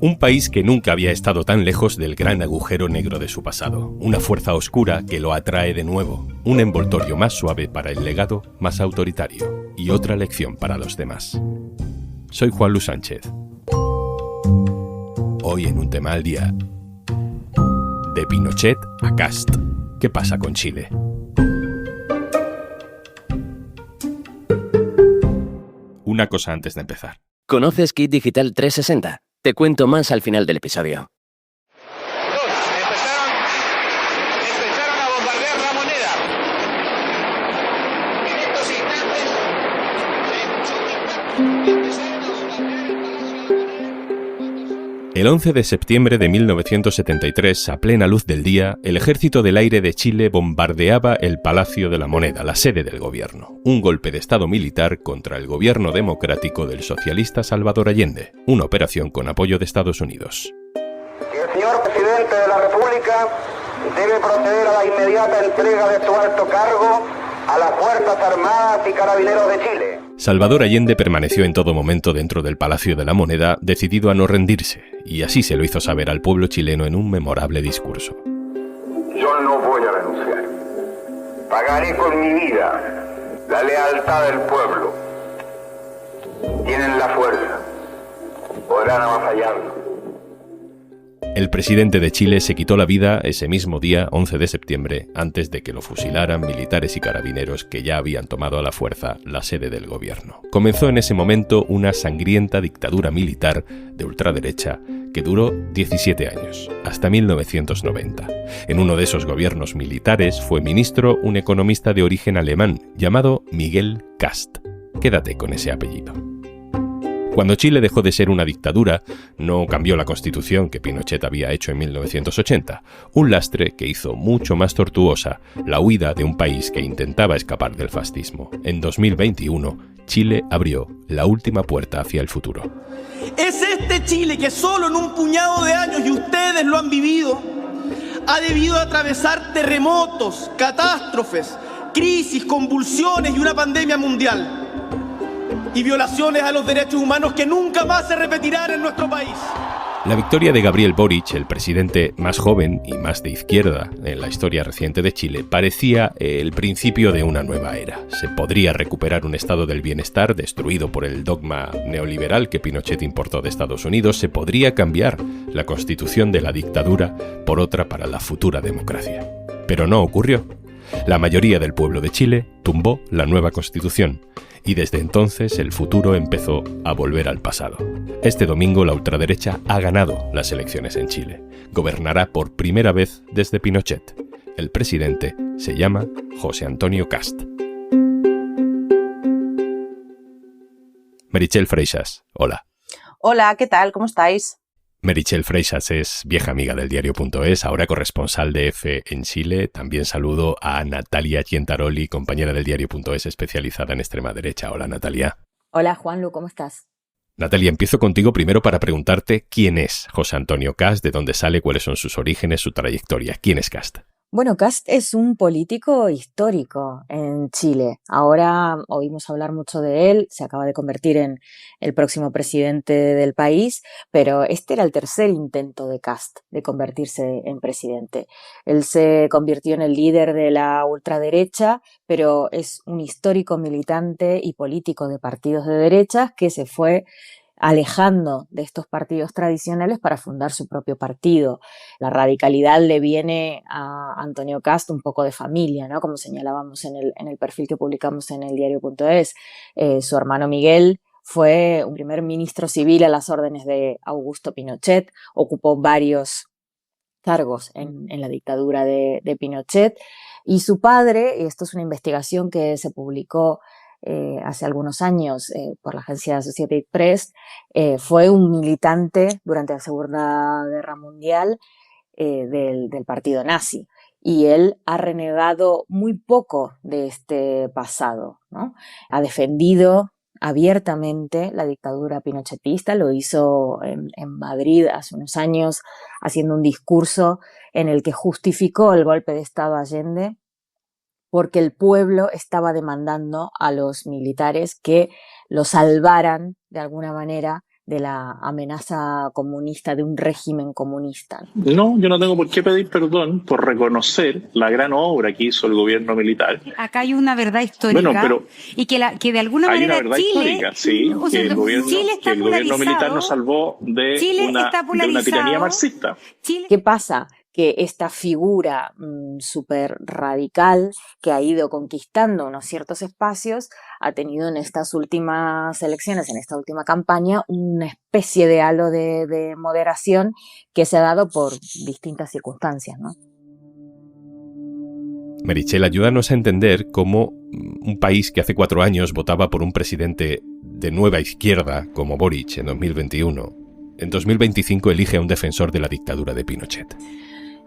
Un país que nunca había estado tan lejos del gran agujero negro de su pasado, una fuerza oscura que lo atrae de nuevo, un envoltorio más suave para el legado más autoritario y otra lección para los demás. Soy Juan Luis Sánchez. Hoy en Un Tema al Día. De Pinochet a Kast. ¿Qué pasa con Chile? Una cosa antes de empezar. ¿Conoces Kit Digital 360? Te cuento más al final del episodio. Empezaron a bombardear la moneda. En estos instantes El 11 de septiembre de 1973, a plena luz del día, el Ejército del Aire de Chile bombardeaba el Palacio de la Moneda, la sede del gobierno. Un golpe de estado militar contra el gobierno democrático del socialista Salvador Allende, una operación con apoyo de Estados Unidos. El señor presidente de la República debe proceder a la inmediata entrega de su alto cargo a las Fuerzas Armadas y Carabineros de Chile. Salvador Allende permaneció en todo momento dentro del Palacio de la Moneda, decidido a no rendirse, y así se lo hizo saber al pueblo chileno en un memorable discurso. Yo no voy a renunciar. Pagaré con mi vida la lealtad del pueblo. Tienen la fuerza. Podrán avasallarlo. El presidente de Chile se quitó la vida ese mismo día, 11 de septiembre, antes de que lo fusilaran militares y carabineros que ya habían tomado a la fuerza la sede del gobierno. Comenzó en ese momento una sangrienta dictadura militar de ultraderecha que duró 17 años, hasta 1990. En uno de esos gobiernos militares fue ministro un economista de origen alemán llamado Miguel Kast. Quédate con ese apellido. Cuando Chile dejó de ser una dictadura, no cambió la constitución que Pinochet había hecho en 1980, un lastre que hizo mucho más tortuosa la huida de un país que intentaba escapar del fascismo. En 2021, Chile abrió la última puerta hacia el futuro. Es este Chile que solo en un puñado de años, y ustedes lo han vivido, ha debido atravesar terremotos, catástrofes, crisis, convulsiones y una pandemia mundial. Y violaciones a los derechos humanos que nunca más se repetirán en nuestro país. La victoria de Gabriel Boric, el presidente más joven y más de izquierda en la historia reciente de Chile, parecía el principio de una nueva era. Se podría recuperar un estado del bienestar destruido por el dogma neoliberal que Pinochet importó de Estados Unidos. Se podría cambiar la constitución de la dictadura por otra para la futura democracia. Pero no ocurrió. La mayoría del pueblo de Chile tumbó la nueva constitución. Y desde entonces el futuro empezó a volver al pasado. Este domingo la ultraderecha ha ganado las elecciones en Chile. Gobernará por primera vez desde Pinochet. El presidente se llama José Antonio Kast. Meritxell Freixas, hola. Hola, ¿qué tal? ¿Cómo estáis? Meritxell Freixas es vieja amiga del diario.es, ahora corresponsal de EFE en Chile. También saludo a Natalia Chientaroli, compañera del diario.es especializada en extrema derecha. Hola, Natalia. Hola, Juanlu, ¿cómo estás? Natalia, empiezo contigo primero para preguntarte quién es José Antonio Kast, de dónde sale, cuáles son sus orígenes, su trayectoria. ¿Quién es Kast? Bueno, Kast es un político histórico en Chile. Ahora oímos hablar mucho de él, se acaba de convertir en el próximo presidente del país, pero este era el tercer intento de Kast de convertirse en presidente. Él se convirtió en el líder de la ultraderecha, pero es un histórico militante y político de partidos de derechas que se fue alejando de estos partidos tradicionales para fundar su propio partido. La radicalidad le viene a Antonio Kast un poco de familia, ¿no? Como señalábamos en el perfil que publicamos en el diario.es. Su hermano Miguel fue un primer ministro civil a las órdenes de Augusto Pinochet, ocupó varios cargos en la dictadura de Pinochet, y su padre, y esto es una investigación que se publicó hace algunos años por la agencia Associated Press, fue un militante durante la Segunda Guerra Mundial del partido nazi, y él ha renegado muy poco de este pasado, ¿no? Ha defendido abiertamente la dictadura pinochetista, lo hizo en Madrid hace unos años haciendo un discurso en el que justificó el golpe de Estado a Allende porque el pueblo estaba demandando a los militares que lo salvaran de alguna manera de la amenaza comunista, de un régimen comunista? No, yo no tengo por qué pedir perdón por reconocer la gran obra que hizo el gobierno militar. Acá hay una verdad histórica, bueno, pero y que de alguna hay manera una verdad Chile, histórica, sí, o sea, que el gobierno militar nos salvó de una tiranía marxista. Chile, ¿Qué pasa? Que esta figura súper radical que ha ido conquistando unos ciertos espacios ha tenido en estas últimas elecciones, en esta última campaña, una especie de halo de moderación que se ha dado por distintas circunstancias, ¿no? Meritxell, ayúdanos a entender cómo un país que hace 4 años votaba por un presidente de nueva izquierda como Boric en 2021, en 2025 elige a un defensor de la dictadura de Pinochet.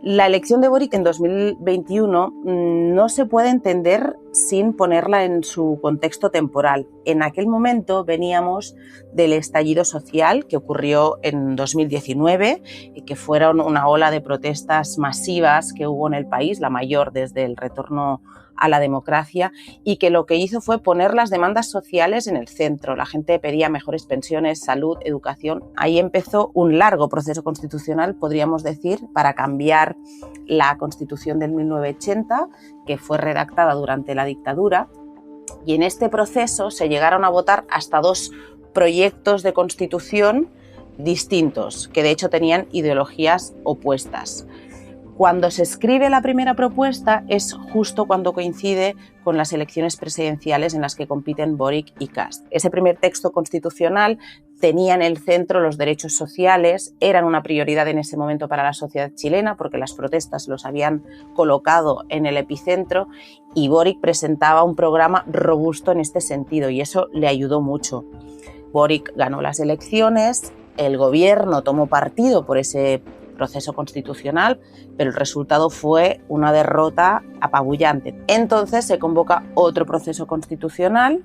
La elección de Boric en 2021 no se puede entender sin ponerla en su contexto temporal. En aquel momento veníamos del estallido social que ocurrió en 2019 y que fueron una ola de protestas masivas que hubo en el país, la mayor desde el retorno a la democracia, y que lo que hizo fue poner las demandas sociales en el centro. La gente pedía mejores pensiones, salud, educación. Ahí empezó un largo proceso constitucional, podríamos decir, para cambiar la Constitución del 1980, que fue redactada durante la dictadura, y en este proceso se llegaron a votar hasta 2 proyectos de constitución distintos, que de hecho tenían ideologías opuestas. Cuando se escribe la primera propuesta es justo cuando coincide con las elecciones presidenciales en las que compiten Boric y Kast. Ese primer texto constitucional tenía en el centro los derechos sociales, eran una prioridad en ese momento para la sociedad chilena porque las protestas los habían colocado en el epicentro, y Boric presentaba un programa robusto en este sentido y eso le ayudó mucho. Boric ganó las elecciones, el gobierno tomó partido por ese proceso constitucional, pero el resultado fue una derrota apabullante. Entonces se convoca otro proceso constitucional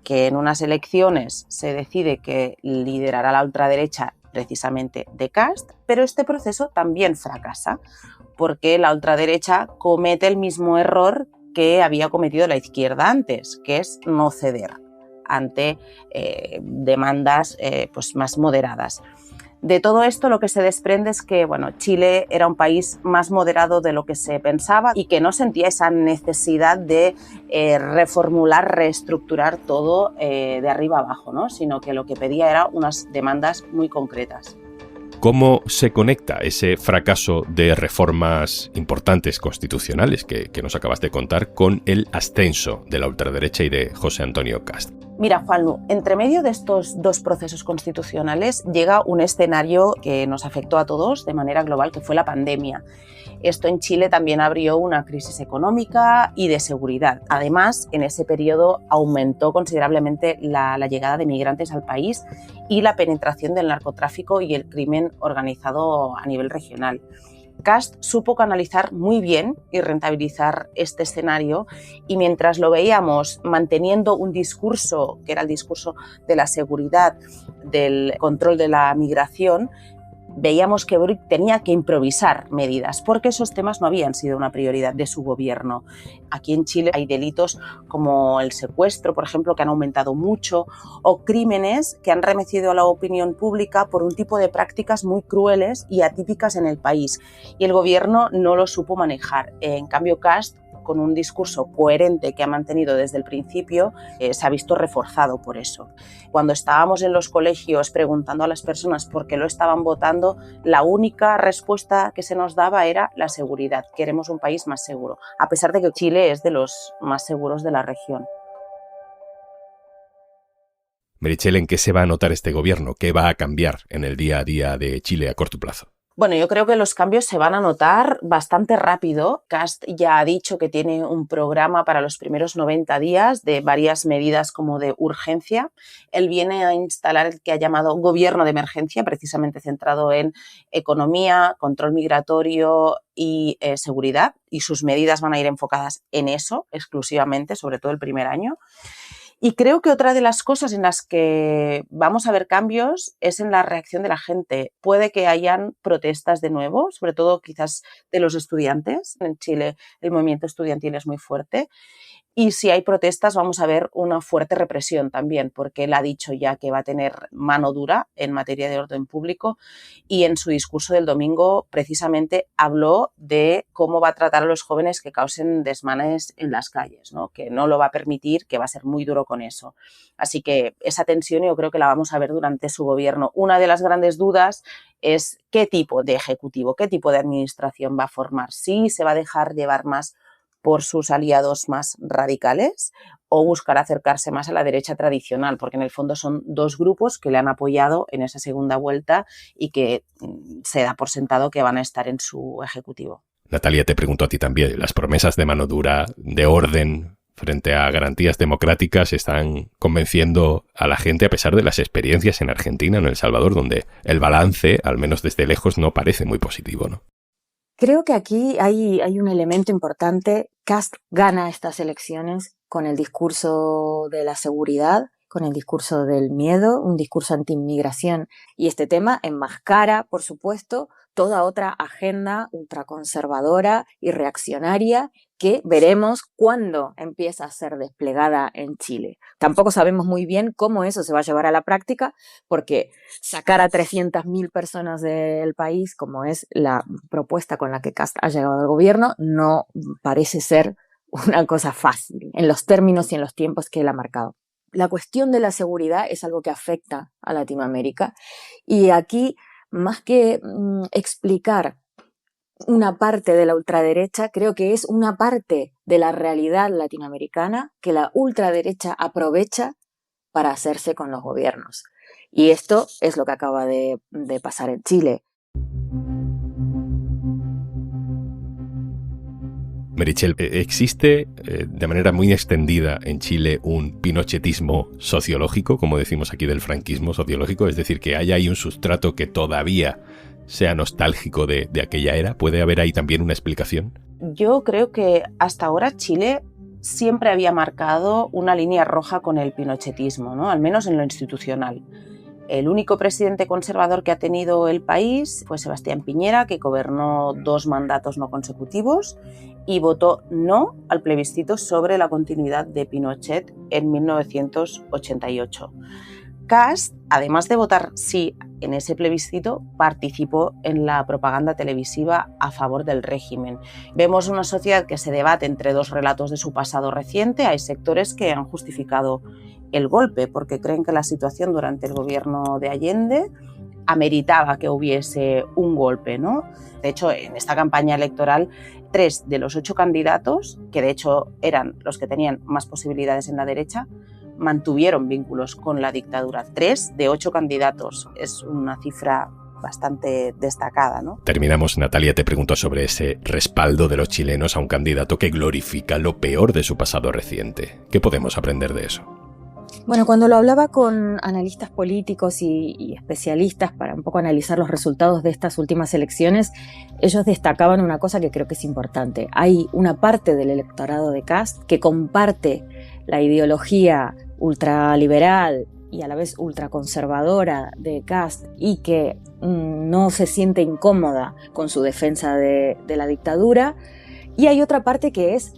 que en unas elecciones se decide que liderará la ultraderecha precisamente de Kast, pero este proceso también fracasa porque la ultraderecha comete el mismo error que había cometido la izquierda antes, que es no ceder ante demandas pues más moderadas. De todo esto lo que se desprende es que Chile era un país más moderado de lo que se pensaba y que no sentía esa necesidad de reformular, reestructurar todo de arriba abajo, ¿no? Sino que lo que pedía era unas demandas muy concretas. ¿Cómo se conecta ese fracaso de reformas importantes constitucionales que nos acabas de contar con el ascenso de la ultraderecha y de José Antonio Kast? Mira, Juanlu, entre medio de estos 2 procesos constitucionales llega un escenario que nos afectó a todos de manera global, que fue la pandemia. Esto en Chile también abrió una crisis económica y de seguridad. Además, en ese periodo aumentó considerablemente la llegada de migrantes al país y la penetración del narcotráfico y el crimen organizado a nivel regional. Kast supo canalizar muy bien y rentabilizar este escenario, y mientras lo veíamos manteniendo un discurso que era el discurso de la seguridad, del control de la migración, veíamos que Boric tenía que improvisar medidas porque esos temas no habían sido una prioridad de su gobierno. Aquí en Chile hay delitos como el secuestro, por ejemplo, que han aumentado mucho, o crímenes que han remetido a la opinión pública por un tipo de prácticas muy crueles y atípicas en el país, y el gobierno no lo supo manejar. En cambio, Kast, con un discurso coherente que ha mantenido desde el principio, se ha visto reforzado por eso. Cuando estábamos en los colegios preguntando a las personas por qué lo estaban votando, la única respuesta que se nos daba era la seguridad. Queremos un país más seguro, a pesar de que Chile es de los más seguros de la región. Meritxell, ¿en qué se va a notar este gobierno? ¿Qué va a cambiar en el día a día de Chile a corto plazo? Bueno, yo creo que los cambios se van a notar bastante rápido. Kast ya ha dicho que tiene un programa para los primeros 90 días de varias medidas como de urgencia. Él viene a instalar el que ha llamado gobierno de emergencia, precisamente centrado en economía, control migratorio y seguridad, y sus medidas van a ir enfocadas en eso exclusivamente, sobre todo el primer año. Y creo que otra de las cosas en las que vamos a ver cambios es en la reacción de la gente. Puede que hayan protestas de nuevo, sobre todo quizás de los estudiantes. En Chile el movimiento estudiantil es muy fuerte. Y si hay protestas vamos a ver una fuerte represión también, porque él ha dicho ya que va a tener mano dura en materia de orden público y en su discurso del domingo precisamente habló de cómo va a tratar a los jóvenes que causen desmanes en las calles, ¿no? Que no lo va a permitir, que va a ser muy duro con eso. Así que esa tensión yo creo que la vamos a ver durante su gobierno. Una de las grandes dudas es qué tipo de ejecutivo, qué tipo de administración va a formar, si se va a dejar llevar más por sus aliados más radicales o buscar acercarse más a la derecha tradicional, porque en el fondo son dos grupos que le han apoyado en esa segunda vuelta y que se da por sentado que van a estar en su ejecutivo. Natalia, te pregunto a ti también, las promesas de mano dura, de orden frente a garantías democráticas están convenciendo a la gente a pesar de las experiencias en Argentina, en El Salvador, donde el balance, al menos desde lejos, no parece muy positivo, ¿no? Creo que aquí hay un elemento importante. Kast gana estas elecciones con el discurso de la seguridad, con el discurso del miedo, un discurso anti-inmigración. Y este tema enmascara, por supuesto, toda otra agenda ultraconservadora y reaccionaria que veremos cuándo empieza a ser desplegada en Chile. Tampoco sabemos muy bien cómo eso se va a llevar a la práctica, porque sacar a 300.000 personas del país, como es la propuesta con la que Kast ha llegado al gobierno, no parece ser una cosa fácil en los términos y en los tiempos que él ha marcado. La cuestión de la seguridad es algo que afecta a Latinoamérica y aquí, más que explicar una parte de la ultraderecha, creo que es una parte de la realidad latinoamericana que la ultraderecha aprovecha para hacerse con los gobiernos. Y esto es lo que acaba de pasar en Chile. Meritxell, ¿existe de manera muy extendida en Chile un pinochetismo sociológico, como decimos aquí del franquismo sociológico? Es decir, que haya ahí un sustrato que todavía sea nostálgico de aquella era. ¿Puede haber ahí también una explicación? Yo creo que hasta ahora Chile siempre había marcado una línea roja con el pinochetismo, ¿no? Al menos en lo institucional. El único presidente conservador que ha tenido el país fue Sebastián Piñera, que gobernó 2 mandatos no consecutivos y votó no al plebiscito sobre la continuidad de Pinochet en 1988. Kast, además de votar sí en ese plebiscito, participó en la propaganda televisiva a favor del régimen. Vemos una sociedad que se debate entre 2 relatos de su pasado reciente. Hay sectores que han justificado el golpe porque creen que la situación durante el gobierno de Allende ameritaba que hubiese un golpe, ¿no? De hecho, en esta campaña electoral, 3 de los 8 candidatos, que de hecho eran los que tenían más posibilidades en la derecha, mantuvieron vínculos con la dictadura. 3 de 8 candidatos es una cifra bastante destacada, ¿no? Terminamos, Natalia, te pregunto sobre ese respaldo de los chilenos a un candidato que glorifica lo peor de su pasado reciente. ¿Qué podemos aprender de eso? Bueno, cuando lo hablaba con analistas políticos y especialistas para un poco analizar los resultados de estas últimas elecciones, ellos destacaban una cosa que creo que es importante. Hay una parte del electorado de Kast que comparte la ideología ultraliberal y a la vez ultraconservadora de Kast y que no se siente incómoda con su defensa de la dictadura. Y hay otra parte que es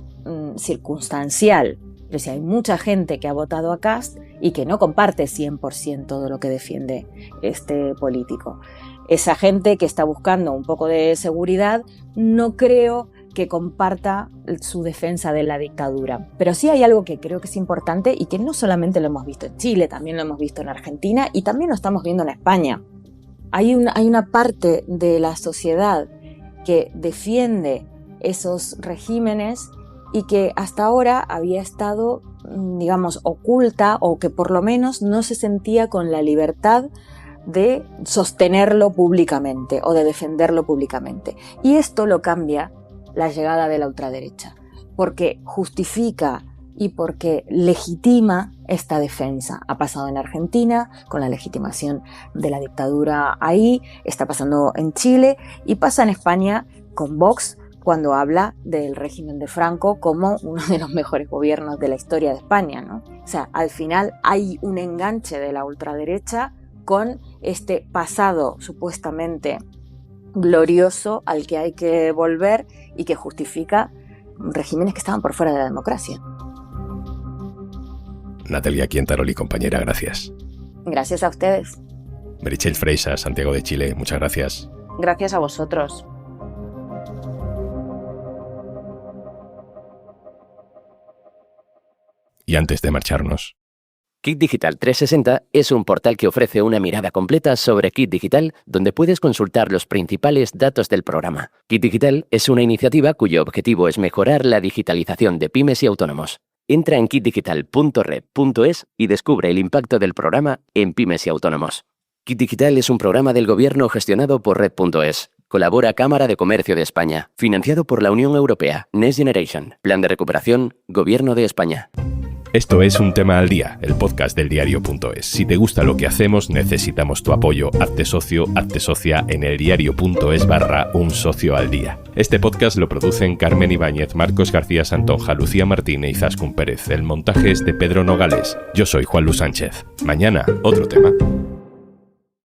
circunstancial. Es decir, hay mucha gente que ha votado a Kast y que no comparte 100% de lo que defiende este político. Esa gente que está buscando un poco de seguridad no creo que comparta su defensa de la dictadura. Pero sí hay algo que creo que es importante y que no solamente lo hemos visto en Chile, también lo hemos visto en Argentina y también lo estamos viendo en España. Hay una parte de la sociedad que defiende esos regímenes y que hasta ahora había estado, digamos, oculta o que por lo menos no se sentía con la libertad de sostenerlo públicamente o de defenderlo públicamente. Y esto lo cambia la llegada de la ultraderecha, porque justifica y porque legitima esta defensa. Ha pasado en Argentina con la legitimación de la dictadura ahí, está pasando en Chile y pasa en España con Vox, cuando habla del régimen de Franco como uno de los mejores gobiernos de la historia de España, ¿no? O sea, al final hay un enganche de la ultraderecha con este pasado supuestamente glorioso al que hay que volver y que justifica regímenes que estaban por fuera de la democracia. Natalia Quintaroli, compañera, gracias. Gracias a ustedes. Meritxell Freixas, Santiago de Chile, muchas gracias. Gracias a vosotros. Y antes de marcharnos, Kit Digital 360 es un portal que ofrece una mirada completa sobre Kit Digital, donde puedes consultar los principales datos del programa. Kit Digital es una iniciativa cuyo objetivo es mejorar la digitalización de pymes y autónomos. Entra en kitdigital.red.es y descubre el impacto del programa en pymes y autónomos. Kit Digital es un programa del Gobierno gestionado por Red.es. Colabora Cámara de Comercio de España. Financiado por la Unión Europea. Next Generation. Plan de recuperación. Gobierno de España. esto es Un Tema al Día, el podcast del diario.es. Si te gusta lo que hacemos, necesitamos tu apoyo. Hazte socio, hazte socia en eldiario.es/Un Socio al Día. Este podcast lo producen Carmen Ibáñez, Marcos García Santonja, Lucía Martín e Izaskun Pérez. El montaje es de Pedro Nogales. Yo soy Juan Luis Sánchez. Mañana, otro tema.